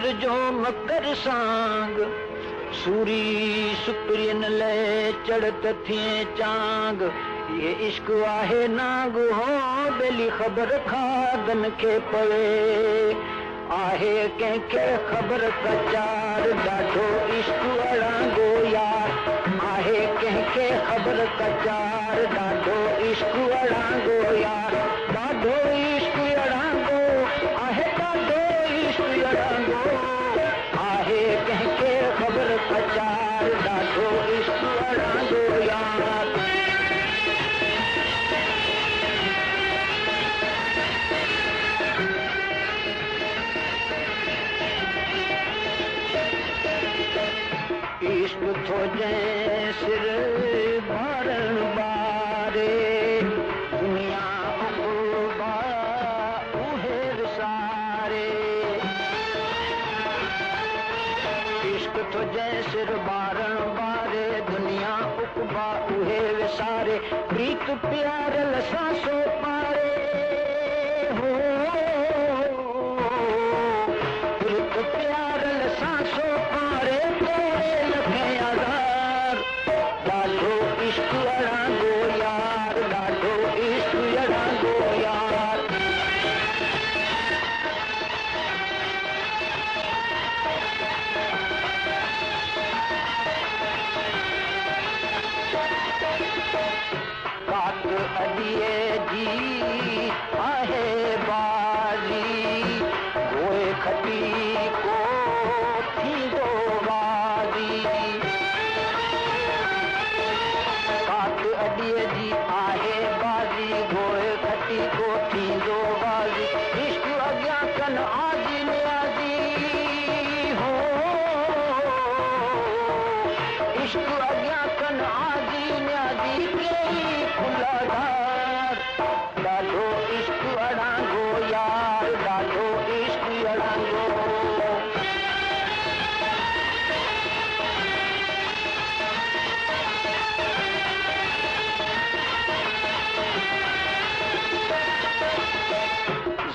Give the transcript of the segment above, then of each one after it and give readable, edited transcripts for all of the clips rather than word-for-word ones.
सिर जो मकर सांग सूरी सुप्रियन ले चढ़त थिए चांग ये इश्क आहे नाग हो बेली ख़बर खादन के पवे आहे कंहिंखे ख़बर कचार ॾाढो इश्क अड़ांगो यार आहे कंहिंखे ख़बर कचार ॾाढो इश्क अड़ांगो यार ॾाढो इश्क अड़ांगो आहे ॾाढो इश्क अड़ांगो आहे कंहिंखे ख़बर कचार ॾाढो इश्क अड़ांगो यार इश्क थो जंहिं सिर बारण बारे दुनिया उबा उहे विसारे इश्क थो जंहिं सिर बारण बारे दुनिया उबा उहे विसारे प्रीत प्यारल सांसो पारे हो प्रीत प्यारल सांसो पारे ॾाढो इश्क अड़ांगो यार ॾाढो इश्क अड़ांगो यार कात अॾीअ जी आहे बाज़ी गोए खटी को थींदो बाज़ी अॾीअ जी आहे बाज़ी गोए खटी को थींदो बाज़ी इश्क अॻियां कनि आजी नियाज़ी हो इश्क अॻियां कनि आजी नियाज़ी कई फुलाधार ॾाढो इश्क अड़ांगो यार ॾाढो इश्क अड़ांगो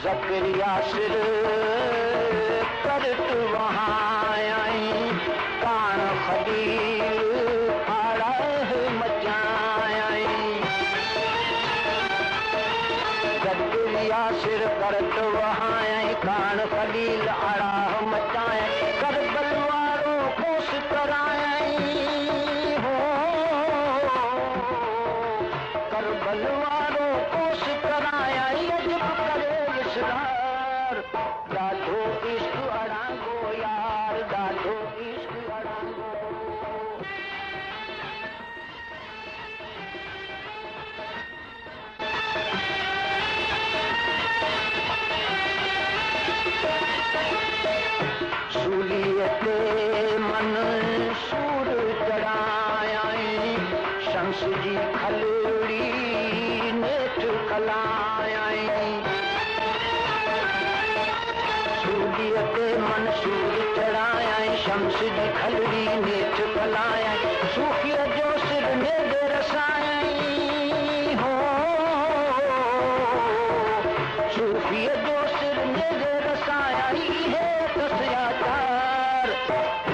ज़करिया सिर करत वहाँ आई कान खलील आड़ाह मचाई ज़करिया सिर करत वहाँ आई कान खलील आड़ाह मचाए करबल वारो खोस कराई हो करबल वारो खोस कराई अजब करे ॾाढो इश्क अड़ांगो यार ॾाढो इश्क अड़ांगो सूलीअ ते मन सूर चढ़ायई शम्स जी खलड़ी नेठ कलायई सूलीअ ते मन सूर चढ़ायई शम्स जी खलड़ी नेठ कलायई सूफ़ीअ जो सिर नेॾे रसायई हो सूफ़ीअ जो सिर नेॾे रसायई हे तस्याचार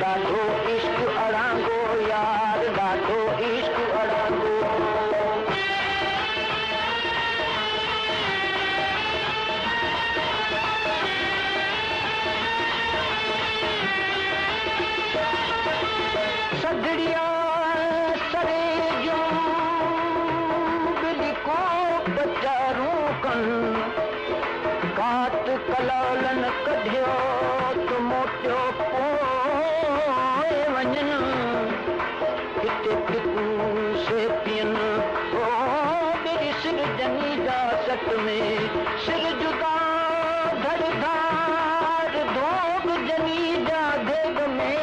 ॾाढो इश्क अड़ांगो यार ॾाढो इश्क अड़ांगो सगड़िया सरे जो बिली को बचारूं कन कात कलालन कढियो त मोटियो पोइ वञनि हिते फिकूं से पियनि ओ मेरी सिर जनी जा सट में सिर जुदा धड़ धार धोग जनी जा देग में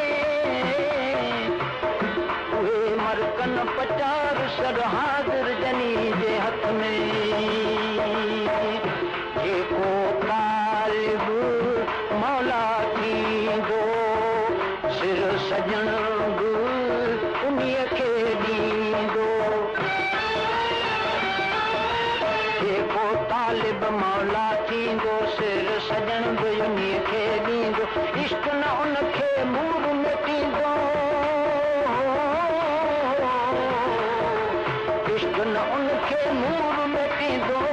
उहे मरकन पचार सर हाज़िर जनी जे हथ में जेको तालिब मौला थींदो सिर सजण बि उन्हीअ खे ॾींदो जेको तालिब मौला थींदो सिर सजण बि उन्हीअ खे ॾींदो इश्क न थींदो